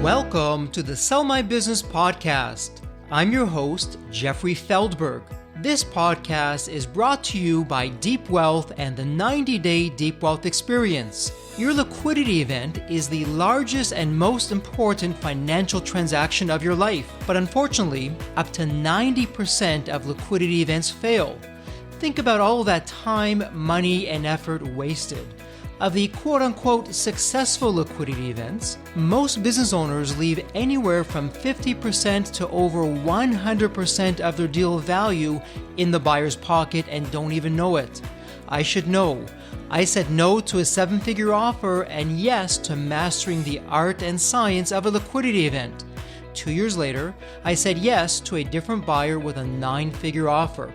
Welcome to the Sell My Business podcast. I'm your host, Jeffrey Feldberg. This podcast is brought to you by Deep Wealth and the 90-Day Deep Wealth Experience. Your liquidity event is the largest and most important financial transaction of your life, but unfortunately, up to 90% of liquidity events fail. Think about all that time, money, and effort wasted. Of the quote-unquote successful liquidity events, most business owners leave anywhere from 50% to over 100% of their deal value in the buyer's pocket and don't even know it. I should know. I said no to a seven-figure offer and yes to mastering the art and science of a liquidity event. 2 years later, I said yes to a different buyer with a nine-figure offer.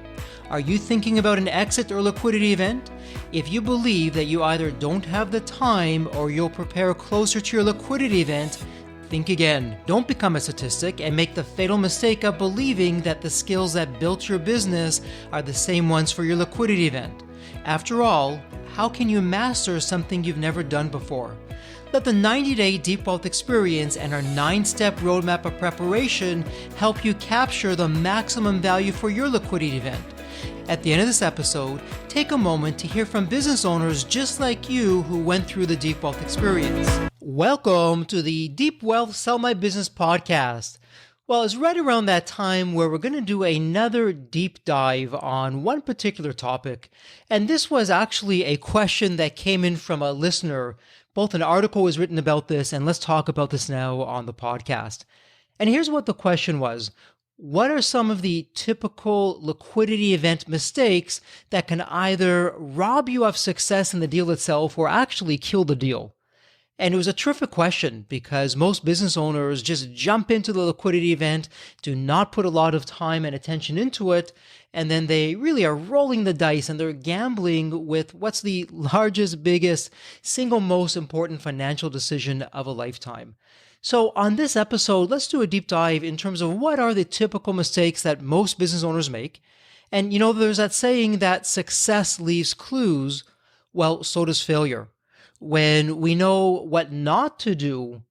Are you thinking about an exit or liquidity event? If you believe that you either don't have the time or you'll prepare closer to your liquidity event, think again. Don't become a statistic and make the fatal mistake of believing that the skills that built your business are the same ones for your liquidity event. After all, how can you master something you've never done before? Let the 90-Day Deep Wealth Experience and our 9-step roadmap of preparation help you capture the maximum value for your liquidity event. At the end of this episode, take a moment to hear from business owners just like you who went through the Deep Wealth Experience. Welcome to the Deep Wealth Sell My Business podcast. Well, it's right around that time where we're going to do another deep dive on one particular topic. And this was actually a question that came in from a listener. Both an article was written about this, and let's talk about this now on the podcast. And here's what the question was. What are some of the typical liquidity event mistakes that can either rob you of success in the deal itself or actually kill the deal? And it was a terrific question because most business owners just jump into the liquidity event, do not put a lot of time and attention into it, and then they really are rolling the dice and they're gambling with what's the largest, biggest, single most important financial decision of a lifetime. So on this episode, let's do a deep dive in terms of what are the typical mistakes that most business owners make. And there's that saying that success leaves clues. Well, so does failure. When we know what not to do,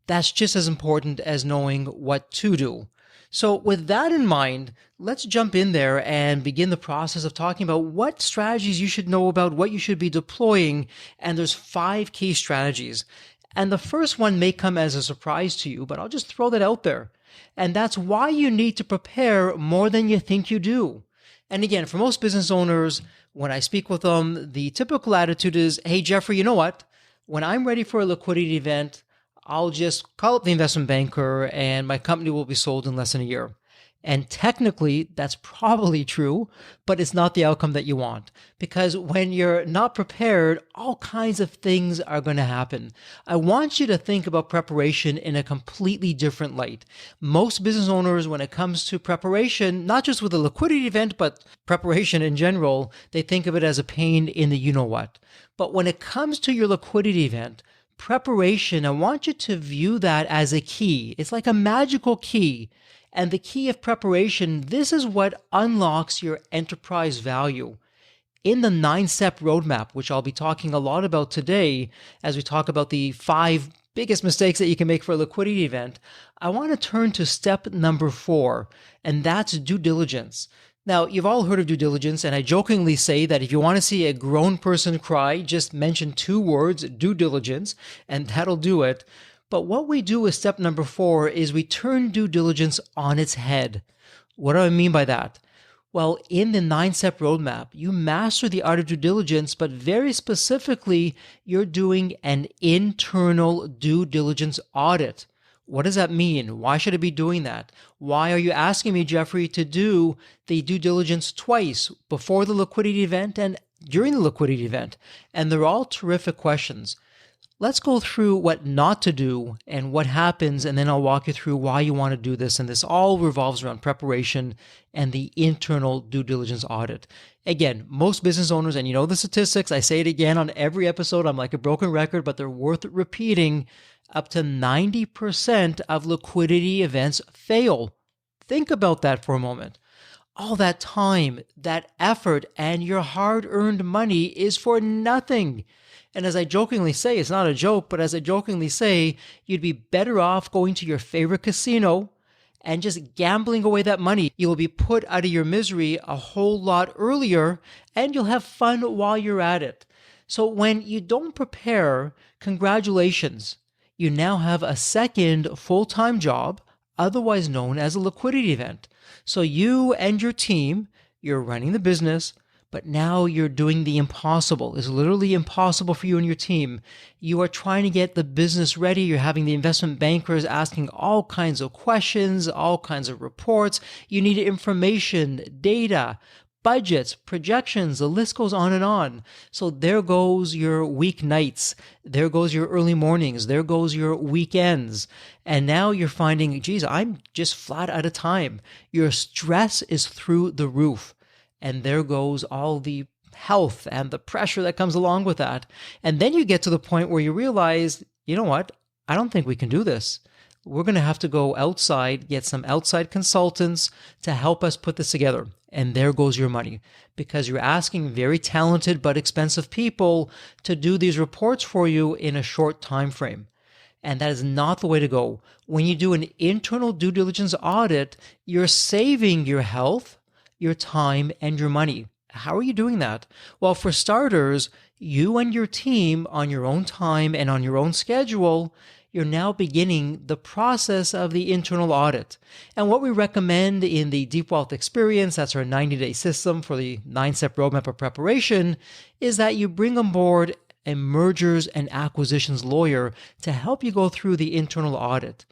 that's just as important as knowing what to do. So with that in mind, let's jump in there and begin the process of talking about what strategies you should know about, what you should be deploying. And there's 5 key strategies. And the first one may come as a surprise to you, but I'll just throw that out there. And that's why you need to prepare more than you think you do. And again, for most business owners, when I speak with them, the typical attitude is, hey, Jeffrey, you know what? When I'm ready for a liquidity event, I'll just call up the investment banker and my company will be sold in less than a year. And technically, that's probably true, but it's not the outcome that you want. Because when you're not prepared, all kinds of things are going to happen. I want you to think about preparation in a completely different light. Most business owners, when it comes to preparation, not just with a liquidity event, but preparation in general, they think of it as a pain in the you-know-what. But when it comes to your liquidity event, preparation, I want you to view that as a key. It's like a magical key. And the key of preparation, this is what unlocks your enterprise value. In the 9-step roadmap, which I'll be talking a lot about today, as we talk about the 5 biggest mistakes that you can make for a liquidity event, I want to turn to step number 4, and that's due diligence. Now, you've all heard of due diligence, and I jokingly say that if you want to see a grown person cry, just mention 2 words, due diligence, and that'll do it. But what we do with step number 4 is we turn due diligence on its head. What do I mean by that? Well, in the 9-step roadmap, you master the art of due diligence, but very specifically, you're doing an internal due diligence audit. What does that mean? Why should I be doing that? Why are you asking me, Jeffrey, to do the due diligence twice, before the liquidity event and during the liquidity event? And they're all terrific questions. Let's go through what not to do and what happens, and then I'll walk you through why you want to do this. And this all revolves around preparation and the internal due diligence audit. Again, most business owners, and you know the statistics, I say it again on every episode, I'm like a broken record, but they're worth repeating. Up to 90% of liquidity events fail. Think about that for a moment. all that time, that effort, and your hard-earned money is for nothing. And as I jokingly say, it's not a joke, but as I jokingly say, you'd be better off going to your favorite casino and just gambling away that money. You'll be put out of your misery a whole lot earlier, and you'll have fun while you're at it. So when you don't prepare, congratulations. You now have a second full-time job, otherwise known as a liquidity event. So you and your team, you're running the business, but now you're doing the impossible. It's literally impossible for you and your team. You are trying to get the business ready. You're having the investment bankers asking all kinds of questions, all kinds of reports. You need information, data, budgets, projections, the list goes on and on. So there goes your weeknights. There goes your early mornings. There goes your weekends. And now you're finding, geez, I'm just flat out of time. Your stress is through the roof. And there goes all the health and the pressure that comes along with that. And then you get to the point where you realize, you know what? I don't think we can do this. We're going to have to go outside, get some outside consultants to help us put this together. And there goes your money, because you're asking very talented but expensive people to do these reports for you in a short time frame. And that is not the way to go. When you do an internal due diligence audit, you're saving your health, your time, and your money. How are you doing that? Well, for starters, you and your team on your own time and on your own schedule, you're now beginning the process of the internal audit. And what we recommend in the Deep Wealth Experience, that's our 90-day system for the 9-step roadmap of preparation, is that you bring on board a mergers and acquisitions lawyer to help you go through the internal audit.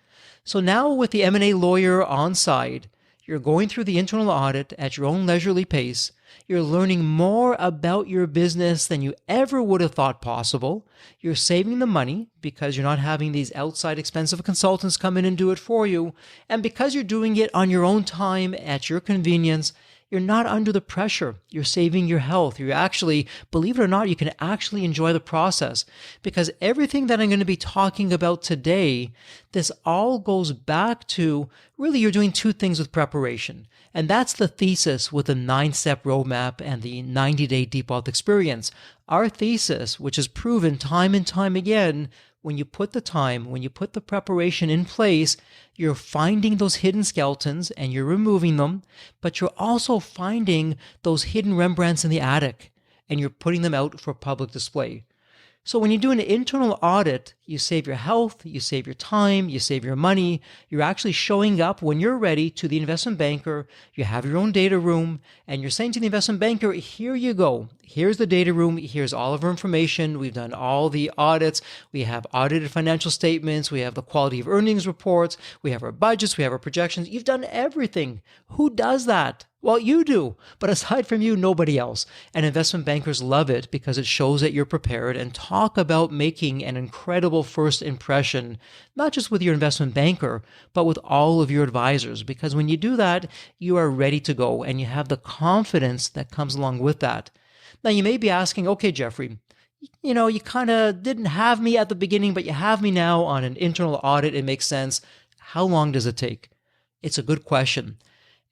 So now with the M&A lawyer on side, you're going through the internal audit at your own leisurely pace. You're learning more about your business than you ever would have thought possible. You're saving the money because you're not having these outside expensive consultants come in and do it for you. And because you're doing it on your own time at your convenience, you're not under the pressure. You're saving your health. You're actually, believe it or not, you can actually enjoy the process, because everything that I'm going to be talking about today, this all goes back to really you're doing two things with preparation. And that's the thesis with the 9-step roadmap and the 90-day Deep Wealth Experience. Our thesis, which is proven time and time again, when you put the time, when you put the preparation in place, you're finding those hidden skeletons and you're removing them, but you're also finding those hidden Rembrandts in the attic and you're putting them out for public display. So when you do an internal audit, you save your health, you save your time, you save your money. You're actually showing up when you're ready to the investment banker. You have your own data room, and you're saying to the investment banker, here you go. Here's the data room. Here's all of our information. We've done all the audits. We have audited financial statements. We have the quality of earnings reports. We have our budgets. We have our projections. You've done everything. Who does that? Well, you do, but aside from you, nobody else. And investment bankers love it because it shows that you're prepared. And talk about making an incredible first impression, not just with your investment banker, but with all of your advisors. Because when you do that, you are ready to go and you have the confidence that comes along with that. Now, you may be asking, okay, Jeffrey, you kind of didn't have me at the beginning, but you have me now on an internal audit. It makes sense. How long does it take? It's a good question.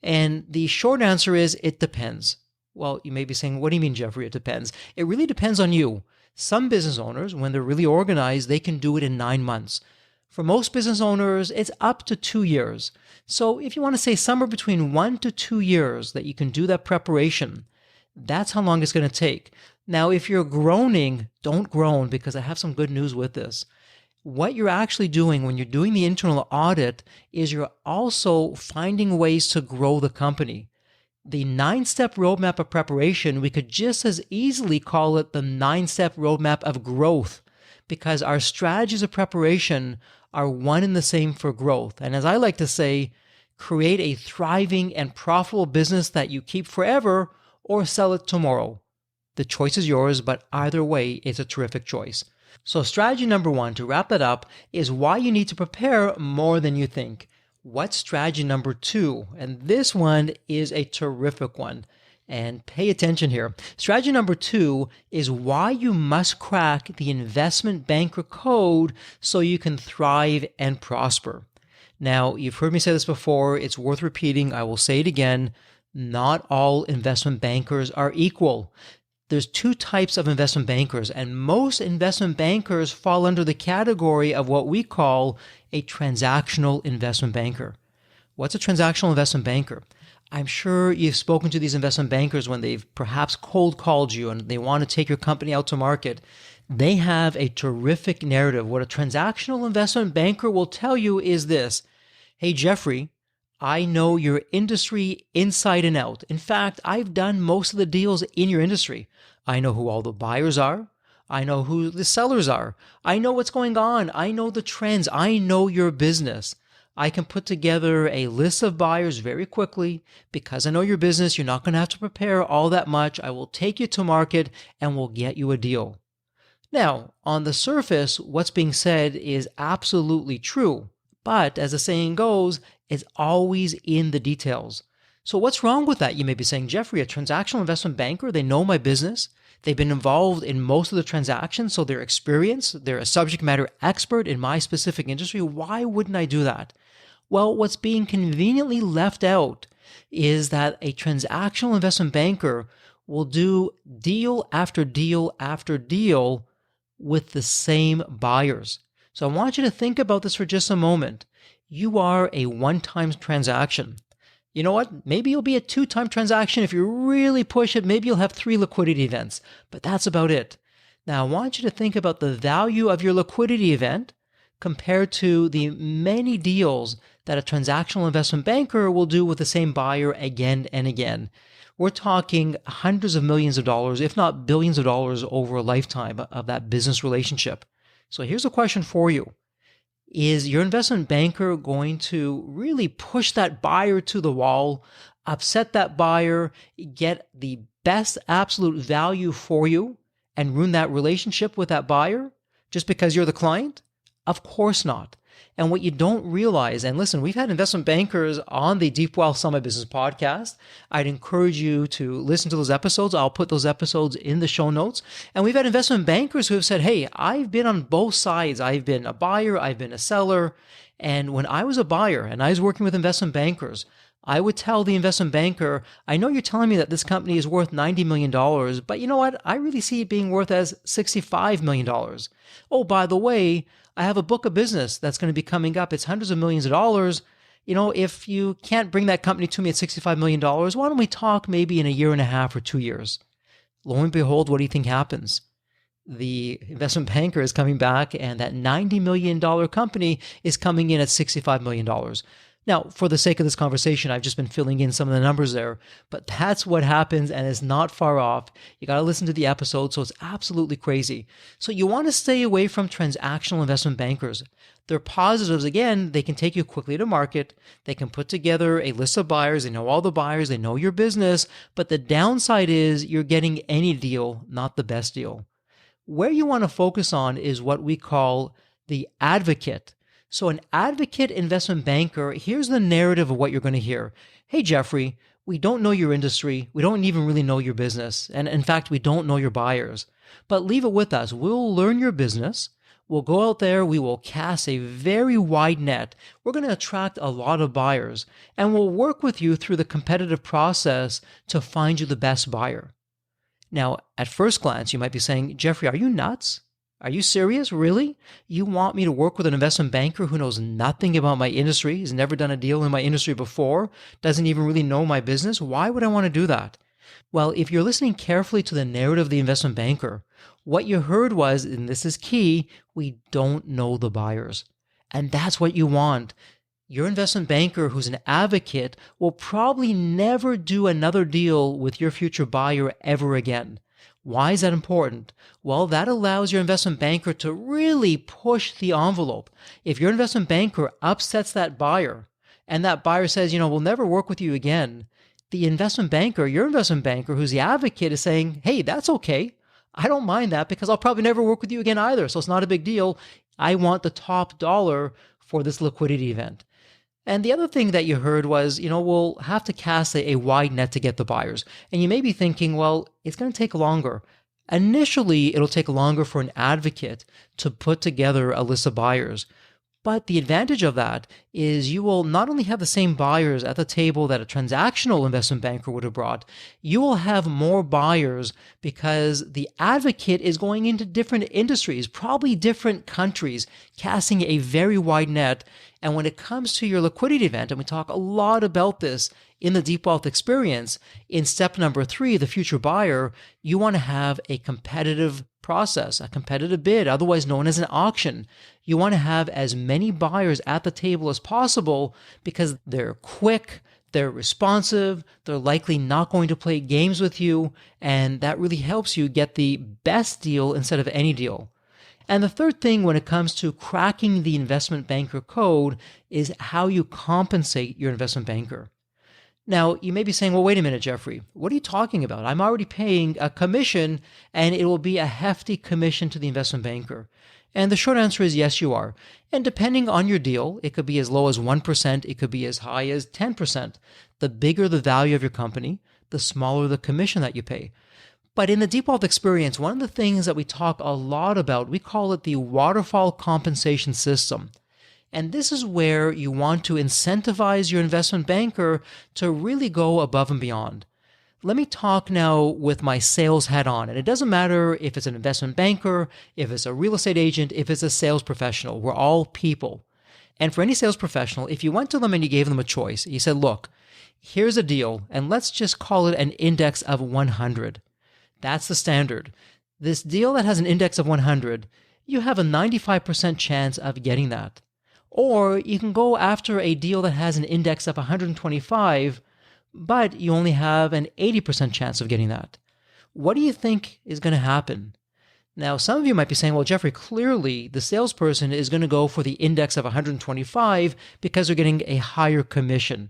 And the short answer is it depends. Well, you may be saying, what do you mean, Jeffrey? It depends. It really depends on you. Some business owners, when they're really organized, they can do it in 9 months. For most business owners, it's up to 2 years. So if you want to say somewhere between 1 to 2 years that you can do that preparation, that's how long it's going to take. Now, if you're groaning, don't groan, because I have some good news with this. What you're actually doing when you're doing the internal audit is you're also finding ways to grow the company. The 9-step roadmap of preparation, we could just as easily call it the 9-step roadmap of growth, because our strategies of preparation are one and the same for growth. And as I like to say, create a thriving and profitable business that you keep forever or sell it tomorrow. The choice is yours, but either way, it's a terrific choice. So strategy number 1, to wrap that up, is why you need to prepare more than you think. What's strategy number 2? And this one is a terrific one. And pay attention here. Strategy number 2 is why you must crack the investment banker code so you can thrive and prosper. Now, you've heard me say this before. It's worth repeating. I will say it again. Not all investment bankers are equal. There's two types of investment bankers, and most investment bankers fall under the category of what we call a transactional investment banker. What's a transactional investment banker? I'm sure you've spoken to these investment bankers when they've perhaps cold called you and they want to take your company out to market. They have a terrific narrative. What a transactional investment banker will tell you is this: hey, Jeffrey, I know your industry inside and out. In fact, I've done most of the deals in your industry. I know who all the buyers are. I know who the sellers are. I know what's going on. I know the trends. I know your business. I can put together a list of buyers very quickly. Because I know your business, you're not going to have to prepare all that much. I will take you to market and we'll get you a deal. Now, on the surface, what's being said is absolutely true. But as the saying goes, it's always in the details. So what's wrong with that? You may be saying, Jeffrey, a transactional investment banker, they know my business. They've been involved in most of the transactions, so they're experienced. They're a subject matter expert in my specific industry. Why wouldn't I do that? Well, what's being conveniently left out is that a transactional investment banker will do deal after deal after deal with the same buyers. So I want you to think about this for just a moment. You are a one-time transaction. You know what? Maybe you'll be a two-time transaction. If you really push it, maybe you'll have 3 liquidity events, but that's about it. Now, I want you to think about the value of your liquidity event compared to the many deals that a transactional investment banker will do with the same buyer again and again. We're talking hundreds of millions of dollars, if not billions of dollars over a lifetime of that business relationship. So here's a question for you. Is your investment banker going to really push that buyer to the wall, upset that buyer, get the best absolute value for you, and ruin that relationship with that buyer just because you're the client? Of course not. And what you don't realize, and listen, we've had investment bankers on the Deep Wealth Summit Business podcast. I'd encourage you to listen to those episodes. I'll put those episodes in the show notes. And we've had investment bankers who have said, hey, I've been on both sides. I've been a buyer, I've been a seller. And when I was a buyer and I was working with investment bankers, I would tell the investment banker, I know you're telling me that this company is worth $90 million, but you know what? I really see it being worth as $65 million. Oh, by the way, I have a book of business that's going to be coming up. It's hundreds of millions of dollars. You know, if you can't bring that company to me at $65 million, why don't we talk maybe in a year and a half or 2 years? Lo and behold, what do you think happens? The investment banker is coming back and that $90 million company is coming in at $65 million. Now, for the sake of this conversation, I've just been filling in some of the numbers there, but that's what happens and it's not far off. You got to listen to the episode, so it's absolutely crazy. So you want to stay away from transactional investment bankers. Their positives, again, they can take you quickly to market. They can put together a list of buyers. They know all the buyers. They know your business. But the downside is you're getting any deal, not the best deal. Where you want to focus on is what we call the advocate. So an advocate investment banker, here's the narrative of what you're going to hear. Hey, Jeffrey, we don't know your industry. We don't even really know your business. And in fact, we don't know your buyers. But leave it with us. We'll learn your business. We'll go out there. We will cast a very wide net. We're going to attract a lot of buyers. And we'll work with you through the competitive process to find you the best buyer. Now, at first glance, you might be saying, Jeffrey, are you nuts? Are you serious? Really? You want me to work with an investment banker who knows nothing about my industry, has never done a deal in my industry before, doesn't even really know my business? Why would I want to do that? Well, if you're listening carefully to the narrative of the investment banker, what you heard was, and this is key, we don't know the buyers. And that's what you want. Your investment banker who's an advocate will probably never do another deal with your future buyer ever again. Why is that important? Well, that allows your investment banker to really push the envelope. If your investment banker upsets that buyer and that buyer says, we'll never work with you again, the investment banker, your investment banker who's the advocate is saying, hey, that's okay. I don't mind that because I'll probably never work with you again either. So it's not a big deal. I want the top dollar for this liquidity event. And the other thing that you heard was, we'll have to cast a wide net to get the buyers. And you may be thinking, well, it's going to take longer. Initially, it'll take longer for an advocate to put together a list of buyers. But the advantage of that is you will not only have the same buyers at the table that a transactional investment banker would have brought, you will have more buyers because the advocate is going into different industries, probably different countries, casting a very wide net. And when it comes to your liquidity event, and we talk a lot about this in the Deep Wealth Experience, in step number 3, the future buyer, you want to have a competitive process, a competitive bid, otherwise known as an auction. You want to have as many buyers at the table as possible because they're quick, they're responsive, they're likely not going to play games with you, and that really helps you get the best deal instead of any deal. And the third thing when it comes to cracking the investment banker code is how you compensate your investment banker. Now, you may be saying, well, wait a minute, Jeffrey, what are you talking about? I'm already paying a commission, and it will be a hefty commission to the investment banker. And the short answer is yes, you are. And depending on your deal, it could be as low as 1%, it could be as high as 10%. The bigger the value of your company, the smaller the commission that you pay. But in the Deep Wealth Experience, one of the things that we talk a lot about, we call it the waterfall compensation system. And this is where you want to incentivize your investment banker to really go above and beyond. Let me talk now with my sales hat on. And it doesn't matter if it's an investment banker, if it's a real estate agent, if it's a sales professional. We're all people. And for any sales professional, if you went to them and you gave them a choice, you said, look, here's a deal, and let's just call it an index of 100. That's the standard. This deal that has an index of 100, you have a 95% chance of getting that. Or you can go after a deal that has an index of 125, but you only have an 80% chance of getting that. What do you think is going to happen? Now, some of you might be saying, well, Jeffrey, clearly the salesperson is going to go for the index of 125 because they're getting a higher commission.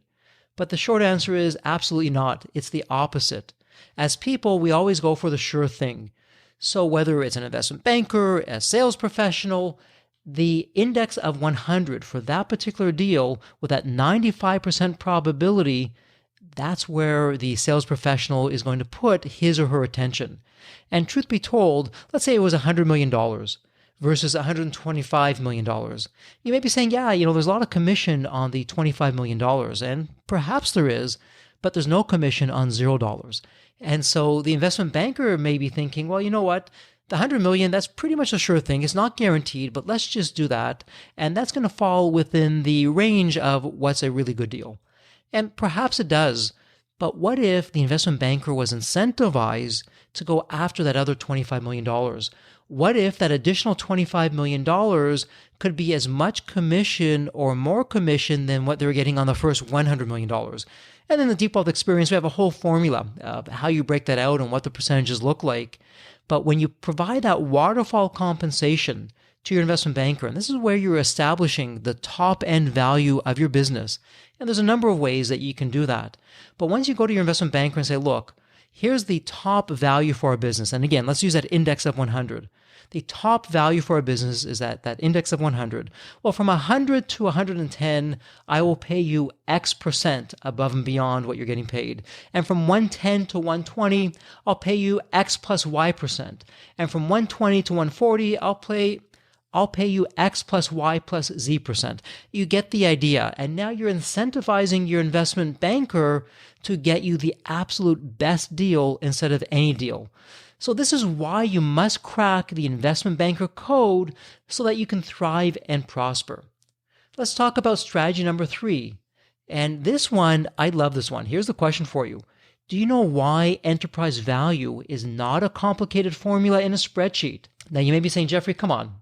But the short answer is absolutely not. It's the opposite. As people, we always go for the sure thing. So whether it's an investment banker, a sales professional, the index of 100 for that particular deal with that 95% probability, that's where the sales professional is going to put his or her attention. And truth be told, let's say it was $100 million versus $125 million. You may be saying, yeah, there's a lot of commission on the $25 million, and perhaps there is, but there's no commission on $0. And so the investment banker may be thinking, well, you know what? The $100 million, that's pretty much a sure thing. It's not guaranteed, but let's just do that. And that's going to fall within the range of what's a really good deal. And perhaps it does. But what if the investment banker was incentivized to go after that other $25 million? What if that additional $25 million could be as much commission or more commission than what they were getting on the first $100 million? And in the Deep Wealth Experience, we have a whole formula of how you break that out and what the percentages look like. But when you provide that waterfall compensation to your investment banker, and this is where you're establishing the top end value of your business, and there's a number of ways that you can do that. But once you go to your investment banker and say, look, here's the top value for our business. And again, let's use that index of 100. The top value for our business is that index of 100. Well, from 100 to 110, I will pay you X% above and beyond what you're getting paid. And from 110 to 120, I'll pay you X plus Y%. And from 120 to 140, I'll pay you X plus Y plus Z%. You get the idea. And now you're incentivizing your investment banker to get you the absolute best deal instead of any deal. So this is why you must crack the investment banker code so that you can thrive and prosper. Let's talk about strategy number 3. And this one, I love this one. Here's the question for you. Do you know why enterprise value is not a complicated formula in a spreadsheet? Now you may be saying, Jeffrey, come on.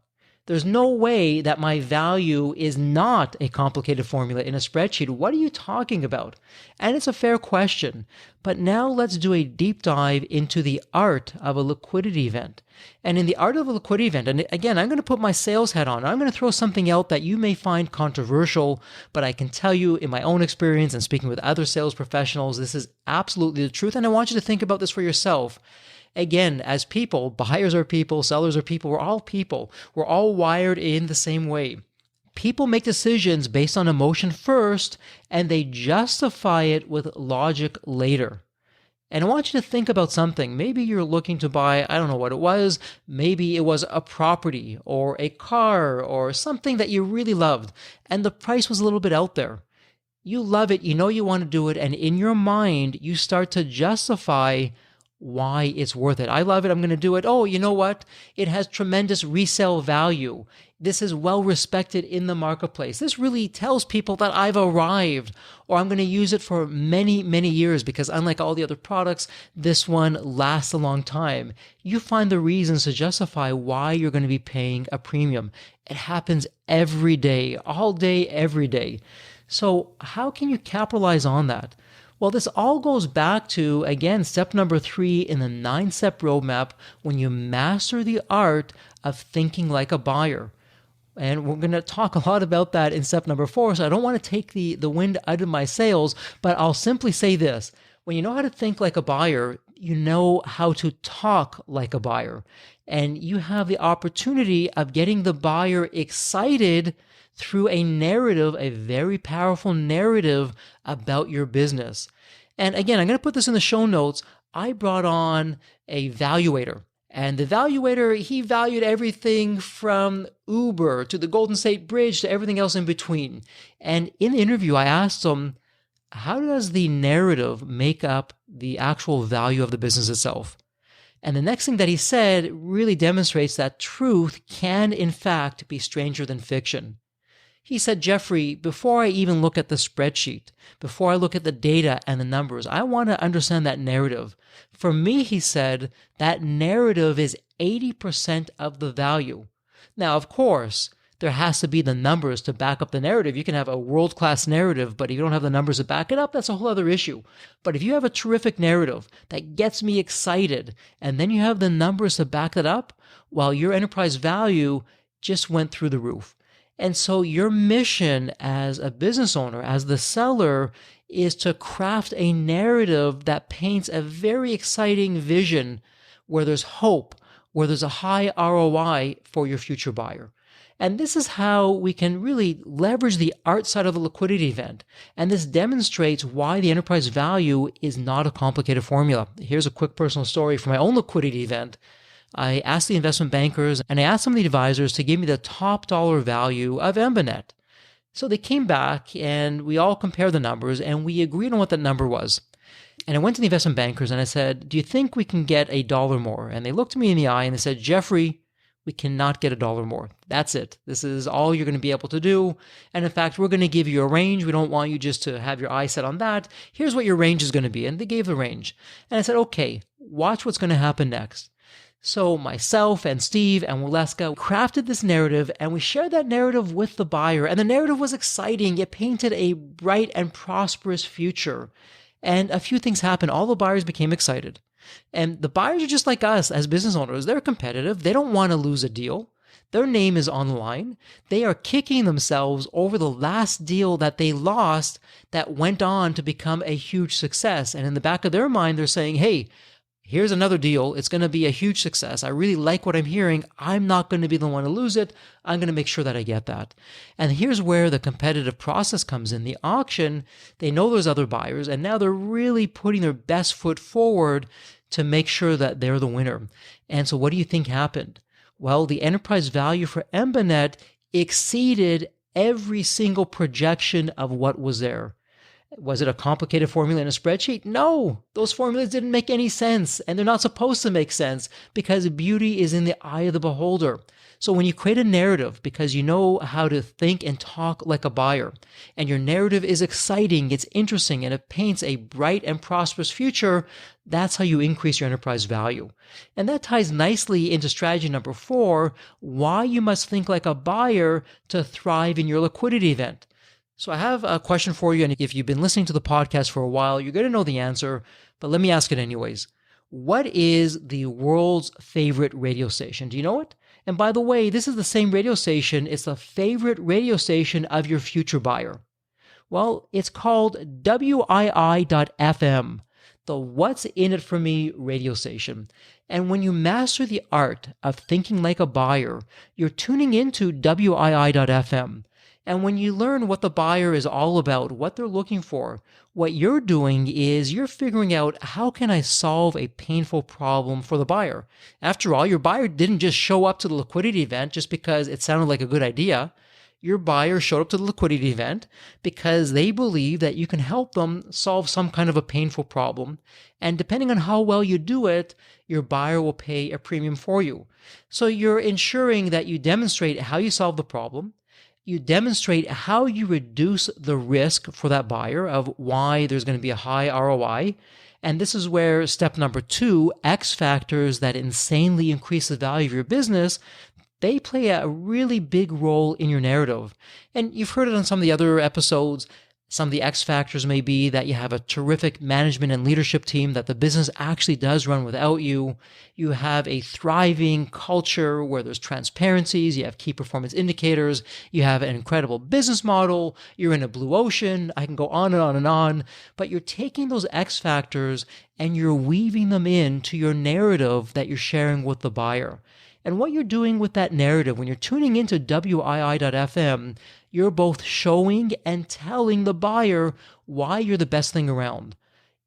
There's no way that my value is not a complicated formula in a spreadsheet. What are you talking about? And it's a fair question. But now let's do a deep dive into the art of a liquidity event. And in the art of a liquidity event, and again, I'm going to put my sales hat on. I'm going to throw something out that you may find controversial, but I can tell you in my own experience and speaking with other sales professionals, this is absolutely the truth. And I want you to think about this for yourself. Again, as people, buyers are people, sellers are people, we're all people. We're all wired in the same way. People make decisions based on emotion first, and they justify it with logic later. And I want you to think about something. Maybe you're looking to buy, I don't know what it was. Maybe it was a property or a car or something that you really loved, and the price was a little bit out there. You love it, you know you want to do it, and in your mind, you start to justify why it's worth it. I love it, I'm going to do it. Oh, you know what? It has tremendous resale value. This is well respected in the marketplace. This really tells people that I've arrived, or I'm going to use it for many, many years because unlike all the other products, this one lasts a long time. You find the reasons to justify why you're going to be paying a premium. It happens every day, all day, every day. So how can you capitalize on that? Well, this all goes back to, again, step number 3 in the 9-step roadmap when you master the art of thinking like a buyer. And we're going to talk a lot about that in step number 4, so I don't want to take the wind out of my sails, but I'll simply say this. When you know how to think like a buyer, you know how to talk like a buyer. And you have the opportunity of getting the buyer excited through a narrative, a very powerful narrative about your business. And again, I'm going to put this in the show notes. I brought on a valuator. And the valuator, he valued everything from Uber to the Golden State Bridge to everything else in between. And in the interview, I asked him, how does the narrative make up the actual value of the business itself? And the next thing that he said really demonstrates that truth can, in fact, be stranger than fiction. He said, Jeffrey, before I even look at the spreadsheet, before I look at the data and the numbers, I want to understand that narrative. For me, he said, that narrative is 80% of the value. Now, of course, there has to be the numbers to back up the narrative. You can have a world-class narrative, but if you don't have the numbers to back it up, that's a whole other issue. But if you have a terrific narrative that gets me excited, and then you have the numbers to back it up, well, your enterprise value just went through the roof. And so your mission as a business owner, as the seller, is to craft a narrative that paints a very exciting vision where there's hope, where there's a high ROI for your future buyer. And this is how we can really leverage the art side of the liquidity event. And this demonstrates why the enterprise value is not a complicated formula. Here's a quick personal story from my own liquidity event. I asked the investment bankers and I asked some of the advisors to give me the top dollar value of Embanet. So they came back and we all compared the numbers and we agreed on what that number was. And I went to the investment bankers and I said, do you think we can get $1 more? And they looked me in the eye and they said, Jeffrey, we cannot get $1 more. That's it. This is all you're going to be able to do. And in fact, we're going to give you a range. We don't want you just to have your eye set on that. Here's what your range is going to be. And they gave the range. And I said, okay, watch what's going to happen next. So myself and Steve and Waleska crafted this narrative and we shared that narrative with the buyer. And the narrative was exciting. It painted a bright and prosperous future. And a few things happened. All the buyers became excited. And the buyers are just like us as business owners. They're competitive. They don't want to lose a deal. Their name is on the line. They are kicking themselves over the last deal that they lost that went on to become a huge success. And in the back of their mind, they're saying, hey, here's another deal. It's going to be a huge success. I really like what I'm hearing. I'm not going to be the one to lose it. I'm going to make sure that I get that. And here's where the competitive process comes in. The auction, they know there's other buyers, and now they're really putting their best foot forward to make sure that they're the winner. And so what do you think happened? Well, the enterprise value for Embanet exceeded every single projection of what was there. Was it a complicated formula in a spreadsheet? No, those formulas didn't make any sense, and they're not supposed to make sense because beauty is in the eye of the beholder. So when you create a narrative because you know how to think and talk like a buyer, and your narrative is exciting, it's interesting, and it paints a bright and prosperous future, that's how you increase your enterprise value. And that ties nicely into strategy number 4, why you must think like a buyer to thrive in your liquidity event. So I have a question for you, and if you've been listening to the podcast for a while, you're going to know the answer, but let me ask it anyways. What is the world's favorite radio station? Do you know it? And by the way, this is the same radio station. It's the favorite radio station of your future buyer. Well, it's called WII.FM, the What's in It for Me radio station. And when you master the art of thinking like a buyer, you're tuning into WII.FM. And when you learn what the buyer is all about, what they're looking for, what you're doing is you're figuring out, how can I solve a painful problem for the buyer? After all, your buyer didn't just show up to the liquidity event just because it sounded like a good idea. Your buyer showed up to the liquidity event because they believe that you can help them solve some kind of a painful problem. And depending on how well you do it, your buyer will pay a premium for you. So you're ensuring that you demonstrate how you solve the problem. You demonstrate how you reduce the risk for that buyer of why there's going to be a high ROI. And this is where step number 2, X factors that insanely increase the value of your business, they play a really big role in your narrative. And you've heard it on some of the other episodes. Some of the X factors may be that you have a terrific management and leadership team, that the business actually does run without you. You have a thriving culture where there's transparencies. You have key performance indicators. You have an incredible business model. You're in a blue ocean. I can go on and on and on. But you're taking those X factors and you're weaving them into your narrative that you're sharing with the buyer. And what you're doing with that narrative, when you're tuning into WII.FM, you're both showing and telling the buyer why you're the best thing around.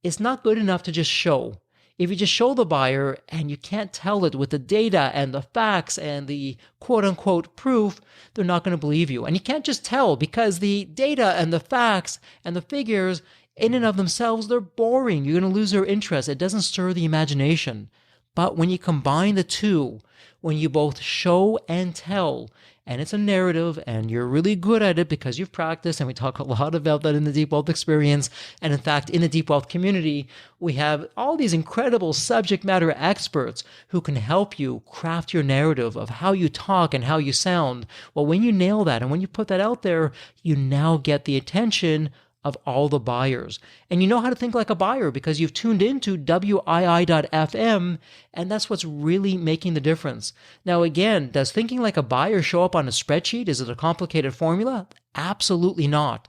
It's not good enough to just show. If you just show the buyer and you can't tell it with the data and the facts and the quote-unquote proof, they're not going to believe you. And you can't just tell, because the data and the facts and the figures in and of themselves, they're boring. You're going to lose their interest. It doesn't stir the imagination. But when you combine the two, when you both show and tell, and it's a narrative, and you're really good at it because you've practiced, and we talk a lot about that in the Deep Wealth experience. And in fact, in the Deep Wealth community, we have all these incredible subject matter experts who can help you craft your narrative of how you talk and how you sound. Well, when you nail that and when you put that out there, you now get the attention of all the buyers. And you know how to think like a buyer because you've tuned into WII.FM, and that's what's really making the difference. Now, again, does thinking like a buyer show up on a spreadsheet? Is it a complicated formula? Absolutely not.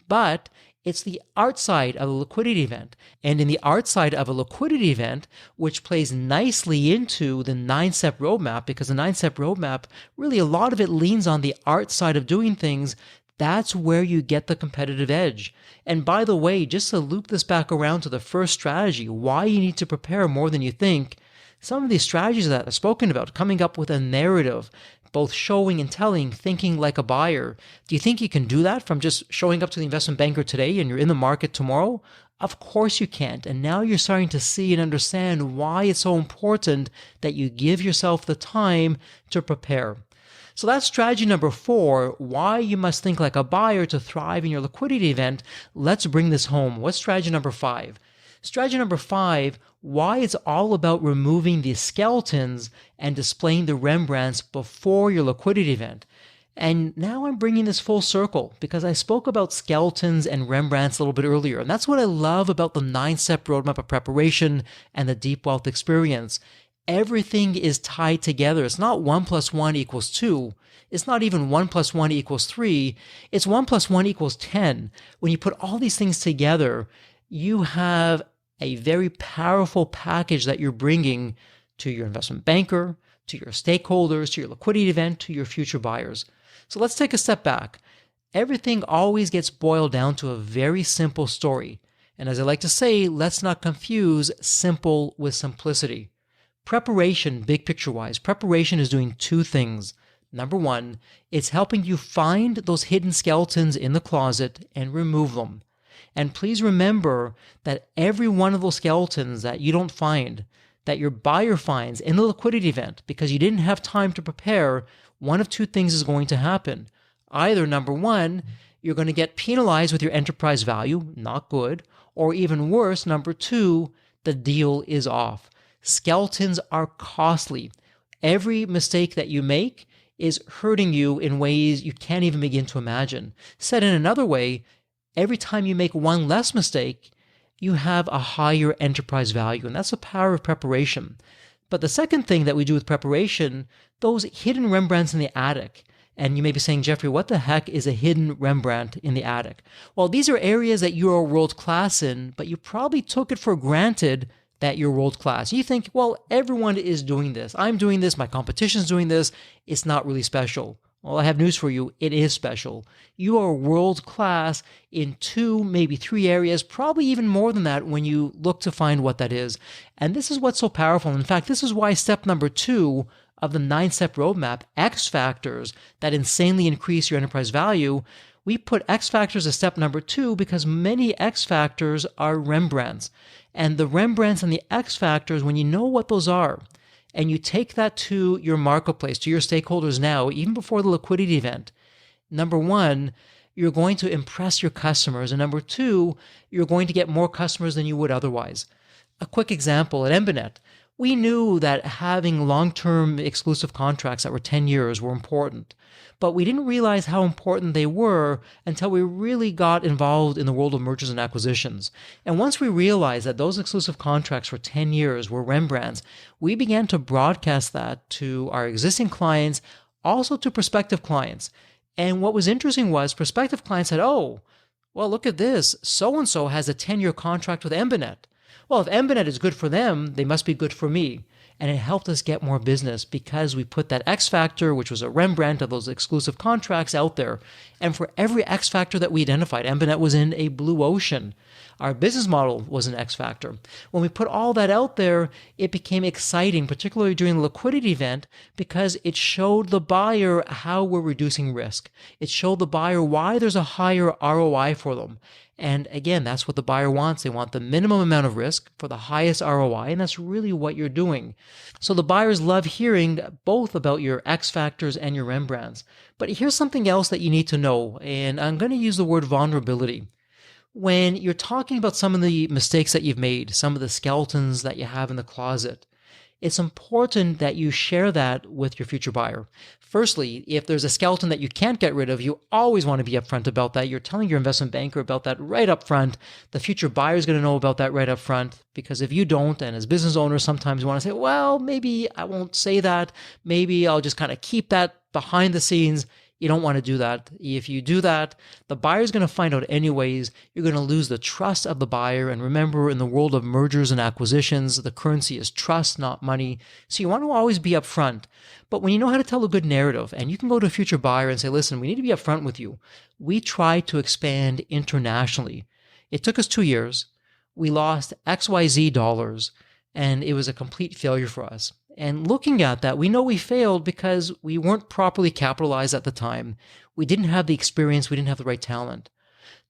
But it's the art side of a liquidity event. And in the art side of a liquidity event, which plays nicely into the 9-step roadmap, because the 9-step roadmap, really a lot of it leans on the art side of doing things. That's where you get the competitive edge. And by the way, just to loop this back around to the first strategy, why you need to prepare more than you think, some of these strategies that I've spoken about, coming up with a narrative, both showing and telling, thinking like a buyer. Do you think you can do that from just showing up to the investment banker today and you're in the market tomorrow? Of course you can't. And now you're starting to see and understand why it's so important that you give yourself the time to prepare. So that's strategy number 4, why you must think like a buyer to thrive in your liquidity event. Let's bring this home. What's strategy number 5? Strategy number 5, why it's all about removing the skeletons and displaying the Rembrandts before your liquidity event. And now I'm bringing this full circle because I spoke about skeletons and Rembrandts a little bit earlier. And that's what I love about the 9-step roadmap of preparation and the Deep Wealth experience. Everything is tied together. It's not 1 + 1 = 2. It's not even 1 + 1 = 3. It's 1 + 1 = 10. When you put all these things together, you have a very powerful package that you're bringing to your investment banker, to your stakeholders, to your liquidity event, to your future buyers. So let's take a step back. Everything always gets boiled down to a very simple story. And as I like to say, let's not confuse simple with simplicity. Preparation, big picture-wise, preparation is doing 2 things. Number 1, it's helping you find those hidden skeletons in the closet and remove them. And please remember that every one of those skeletons that you don't find, that your buyer finds in the liquidity event because you didn't have time to prepare, one of 2 things is going to happen. Either, number 1, you're going to get penalized with your enterprise value, not good, or even worse, number 2, the deal is off. Skeletons are costly. Every mistake that you make is hurting you in ways you can't even begin to imagine. Said in another way, every time you make one less mistake, you have a higher enterprise value, and that's the power of preparation. But the second thing that we do with preparation, those hidden Rembrandts in the attic. And you may be saying, Jeffrey, what the heck is a hidden Rembrandt in the attic? Well, these are areas that you're world class in, but you probably took it for granted that you're world class. You think, well, everyone is doing this. I'm doing this. My competition's doing this. It's not really special. Well, I have news for you. It is special. You are world class in 2, maybe 3 areas, probably even more than that when you look to find what that is. And this is what's so powerful. In fact, this is why step number 2 of the 9-step roadmap, X factors that insanely increase your enterprise value, we put X factors as step number 2 because many X factors are Rembrandts. And the Rembrandts and the X factors, when you know what those are, and you take that to your marketplace, to your stakeholders now, even before the liquidity event, number 1, you're going to impress your customers. And number 2, you're going to get more customers than you would otherwise. A quick example, at Embinet, we knew that having long-term exclusive contracts that were 10 years were important, but we didn't realize how important they were until we really got involved in the world of mergers and acquisitions. And once we realized that those exclusive contracts for 10 years were Rembrandts, we began to broadcast that to our existing clients, also to prospective clients. And what was interesting was prospective clients said, oh, well, look at this. So-and-so has a 10-year contract with Embinet. Well, if Embinet is good for them, they must be good for me. And it helped us get more business because we put that X factor, which was a Rembrandt of those exclusive contracts, out there. And for every X factor that we identified, Embinet was in a blue ocean. Our business model was an X factor. When we put all that out there, it became exciting, particularly during the liquidity event, because it showed the buyer how we're reducing risk. It showed the buyer why there's a higher ROI for them. And again, that's what the buyer wants. They want the minimum amount of risk for the highest ROI, and that's really what you're doing. So the buyers love hearing both about your X factors and your Rembrandts. But here's something else that you need to know, and I'm going to use the word vulnerability. When you're talking about some of the mistakes that you've made, some of the skeletons that you have in the closet, it's important that you share that with your future buyer. Firstly, if there's a skeleton that you can't get rid of, you always want to be upfront about that. You're telling your investment banker about that right up front. The future buyer is going to know about that right up front, because if you don't, and as business owners, sometimes you want to say, well, maybe I won't say that. Maybe I'll just kind of keep that behind the scenes. You don't want to do that. If you do that, the buyer's going to find out anyways. You're going to lose the trust of the buyer. And remember, in the world of mergers and acquisitions, the currency is trust, not money. So you want to always be upfront. But when you know how to tell a good narrative, and you can go to a future buyer and say, listen, we need to be upfront with you. We tried to expand internationally. It took us 2 years. We lost XYZ dollars, and it was a complete failure for us. And looking at that, we know we failed because we weren't properly capitalized at the time. We didn't have the experience. We didn't have the right talent.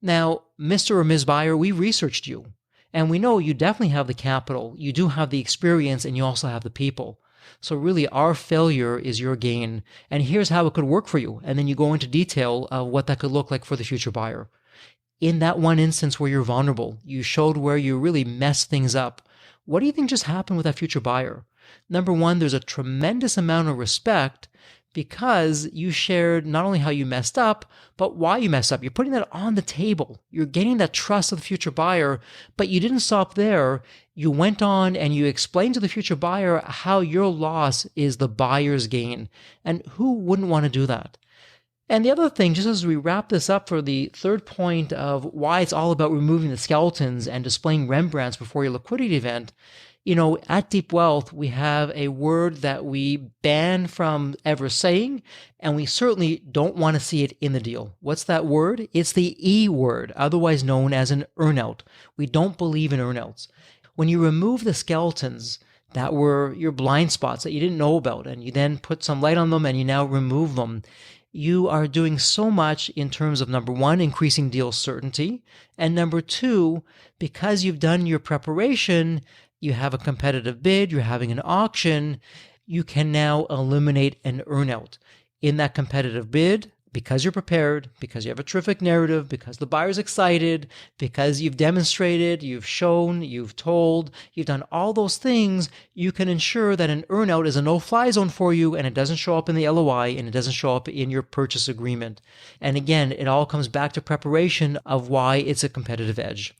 Now, Mr. or Ms. Buyer, we researched you, and we know you definitely have the capital. You do have the experience, and you also have the people. So really, our failure is your gain. And here's how it could work for you. And then you go into detail of what that could look like for the future buyer. In that one instance where you're vulnerable, you showed where you really messed things up. What do you think just happened with that future buyer? Number one, there's a tremendous amount of respect because you shared not only how you messed up, but why you messed up. You're putting that on the table. You're gaining that trust of the future buyer, but you didn't stop there. You went on and you explained to the future buyer how your loss is the buyer's gain. And who wouldn't want to do that? And the other thing, just as we wrap this up for the third point of why it's all about removing the skeletons and displaying Rembrandts before your liquidity event, at Deep Wealth, we have a word that we ban from ever saying, and we certainly don't want to see it in the deal. What's that word? It's the E word, otherwise known as an earnout. We don't believe in earnouts. When you remove the skeletons that were your blind spots that you didn't know about, and you then put some light on them and you now remove them, you are doing so much in terms of, number one, increasing deal certainty, and number two, because you've done your preparation, you have a competitive bid, you're having an auction, you can now eliminate an earnout. In that competitive bid, because you're prepared, because you have a terrific narrative, because the buyer's excited, because you've demonstrated, you've shown, you've told, you've done all those things, you can ensure that an earnout is a no-fly zone for you, and it doesn't show up in the LOI, and it doesn't show up in your purchase agreement. And again, it all comes back to preparation of why it's a competitive edge.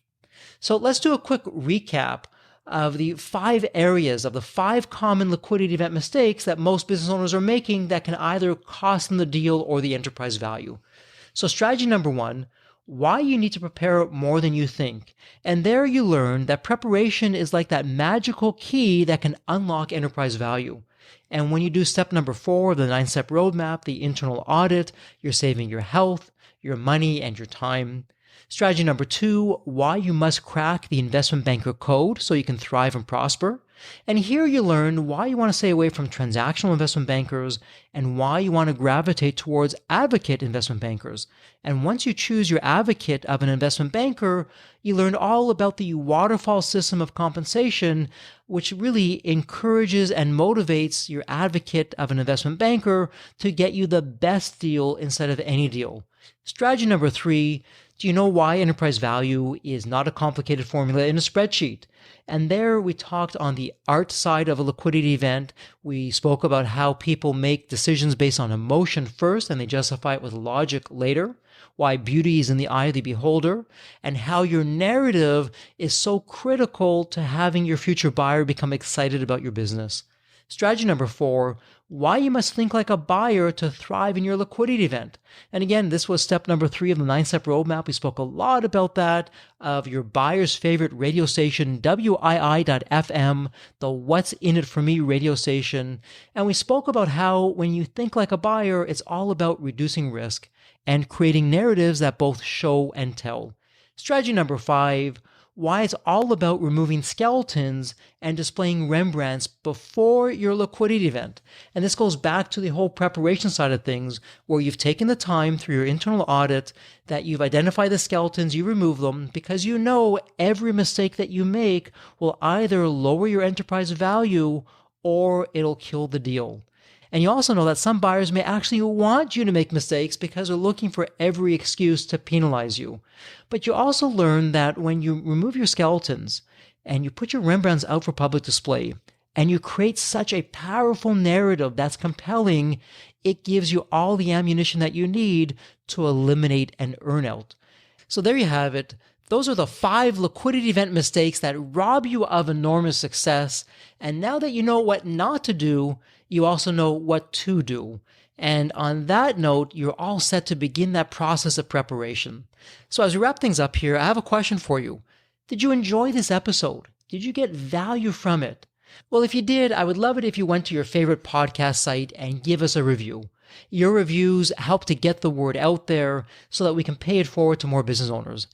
So let's do a quick recap of the 5 areas of the 5 common liquidity event mistakes that most business owners are making that can either cost them the deal or the enterprise value. So strategy number 1, why you need to prepare more than you think. And there you learn that preparation is like that magical key that can unlock enterprise value. And when you do step number 4 of the 9-step roadmap, the internal audit, you're saving your health, your money, and your time. Strategy number 2, why you must crack the investment banker code so you can thrive and prosper. And here you learn why you want to stay away from transactional investment bankers and why you want to gravitate towards advocate investment bankers. And once you choose your advocate of an investment banker, you learn all about the waterfall system of compensation, which really encourages and motivates your advocate of an investment banker to get you the best deal instead of any deal. Strategy number 3, do you know why enterprise value is not a complicated formula in a spreadsheet? And there we talked on the art side of a liquidity event. We spoke about how people make decisions based on emotion first and they justify it with logic later, why beauty is in the eye of the beholder, and how your narrative is so critical to having your future buyer become excited about your business. Strategy number 4, why you must think like a buyer to thrive in your liquidity event. And again, this was step number 3 of the 9-step roadmap. We spoke a lot about that, of your buyer's favorite radio station, WII.FM, the What's in It for Me radio station. And we spoke about how when you think like a buyer, it's all about reducing risk and creating narratives that both show and tell. Strategy number 5, why it's all about removing skeletons and displaying Rembrandts before your liquidity event. And this goes back to the whole preparation side of things, where you've taken the time through your internal audit that you've identified the skeletons, you remove them, because you know every mistake that you make will either lower your enterprise value or it'll kill the deal. And you also know that some buyers may actually want you to make mistakes because they're looking for every excuse to penalize you. But you also learn that when you remove your skeletons and you put your Rembrandts out for public display and you create such a powerful narrative that's compelling, it gives you all the ammunition that you need to eliminate an earnout. So there you have it. Those are the 5 liquidity event mistakes that rob you of enormous success. And now that you know what not to do, you also know what to do. And on that note, you're all set to begin that process of preparation. So as we wrap things up here, I have a question for you. Did you enjoy this episode? Did you get value from it? Well, if you did, I would love it if you went to your favorite podcast site and give us a review. Your reviews help to get the word out there so that we can pay it forward to more business owners.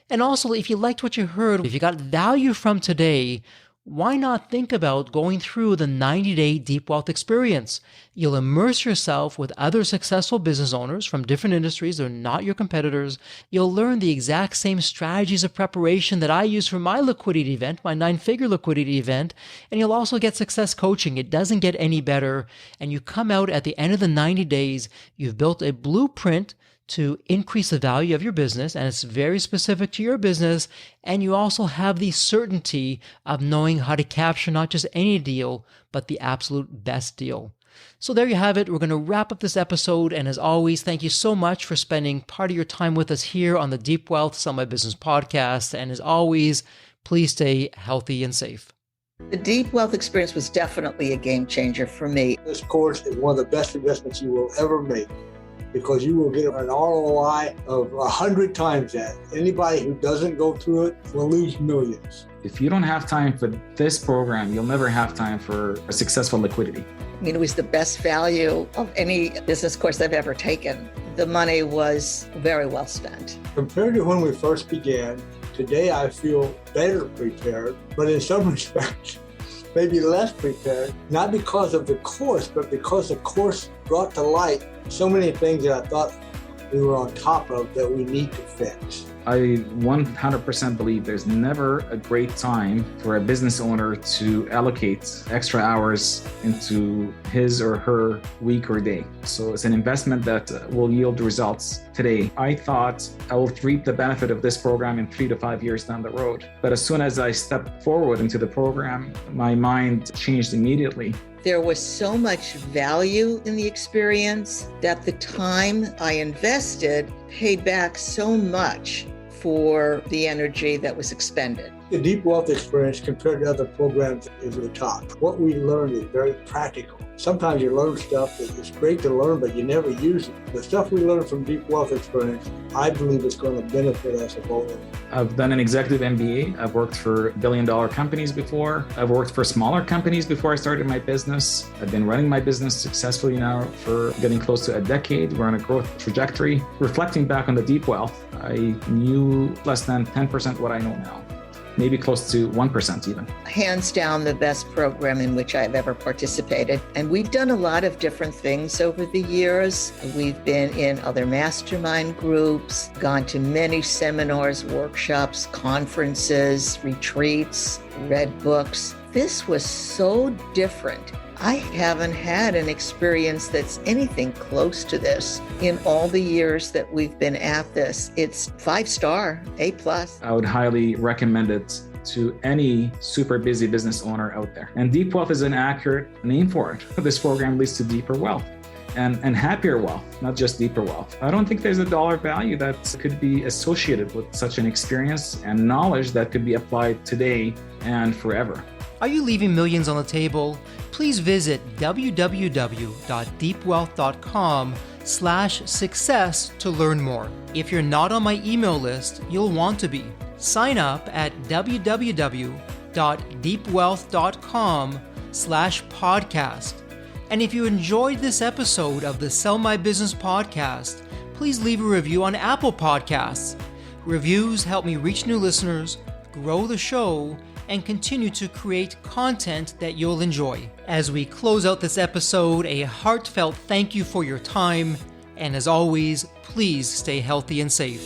And also, if you liked what you heard, if you got value from today, why not think about going through the 90-day Deep Wealth experience? You'll immerse yourself with other successful business owners from different industries. They're not your competitors. You'll learn the exact same strategies of preparation that I use for my liquidity event, my 9-figure liquidity event. And you'll also get success coaching. It doesn't get any better. And you come out at the end of the 90 days, you've built a blueprint to increase the value of your business, and it's very specific to your business, and you also have the certainty of knowing how to capture not just any deal, but the absolute best deal. So there you have it. We're going to wrap up this episode, and as always, thank you so much for spending part of your time with us here on the Deep Wealth Sell My Business podcast, and as always, please stay healthy and safe. The Deep Wealth experience was definitely a game changer for me. This course is one of the best investments you will ever make, because you will get an ROI of 100 times that. Anybody who doesn't go through it will lose millions. If you don't have time for this program, you'll never have time for a successful liquidity. I mean, it was the best value of any business course I've ever taken. The money was very well spent. Compared to when we first began, today I feel better prepared, but in some respects, maybe less prepared, not because of the course, but because the course brought to light so many things that I thought we were on top of that we need to fix. I 100% believe there's never a great time for a business owner to allocate extra hours into his or her week or day. So it's an investment that will yield results today. I thought I will reap the benefit of this program in 3 to 5 years down the road. But as soon as I stepped forward into the program, my mind changed immediately. There was so much value in the experience that the time I invested paid back so much for the energy that was expended. The Deep Wealth experience compared to other programs is the top. What we learned is very practical. sometimes you learn stuff that it's great to learn, but you never use it. The stuff we learn from Deep Wealth Experience, I believe it's going to benefit us both. I've done an executive MBA. I've worked for billion-dollar companies before. I've worked for smaller companies before I started my business. I've been running my business successfully now for getting close to a decade. We're on a growth trajectory. Reflecting back on the Deep Wealth, I knew less than 10% what I know now. Maybe close to 1% even. Hands down, the best program in which I've ever participated. And we've done a lot of different things over the years. We've been in other mastermind groups, gone to many seminars, workshops, conferences, retreats, read books. This was so different. I haven't had an experience that's anything close to this in all the years that we've been at this. It's 5-star, A+. I would highly recommend it to any super busy business owner out there. And Deep Wealth is an accurate name for it. This program leads to deeper wealth and happier wealth, not just deeper wealth. I don't think there's a dollar value that could be associated with such an experience and knowledge that could be applied today and forever. Are you leaving millions on the table? Please visit www.deepwealth.com/success to learn more. If you're not on my email list, you'll want to be. Sign up at www.deepwealth.com/podcast. And if you enjoyed this episode of the Sell My Business podcast, please leave a review on Apple Podcasts. Reviews help me reach new listeners, grow the show, and continue to create content that you'll enjoy. As we close out this episode, a heartfelt thank you for your time, and as always, please stay healthy and safe.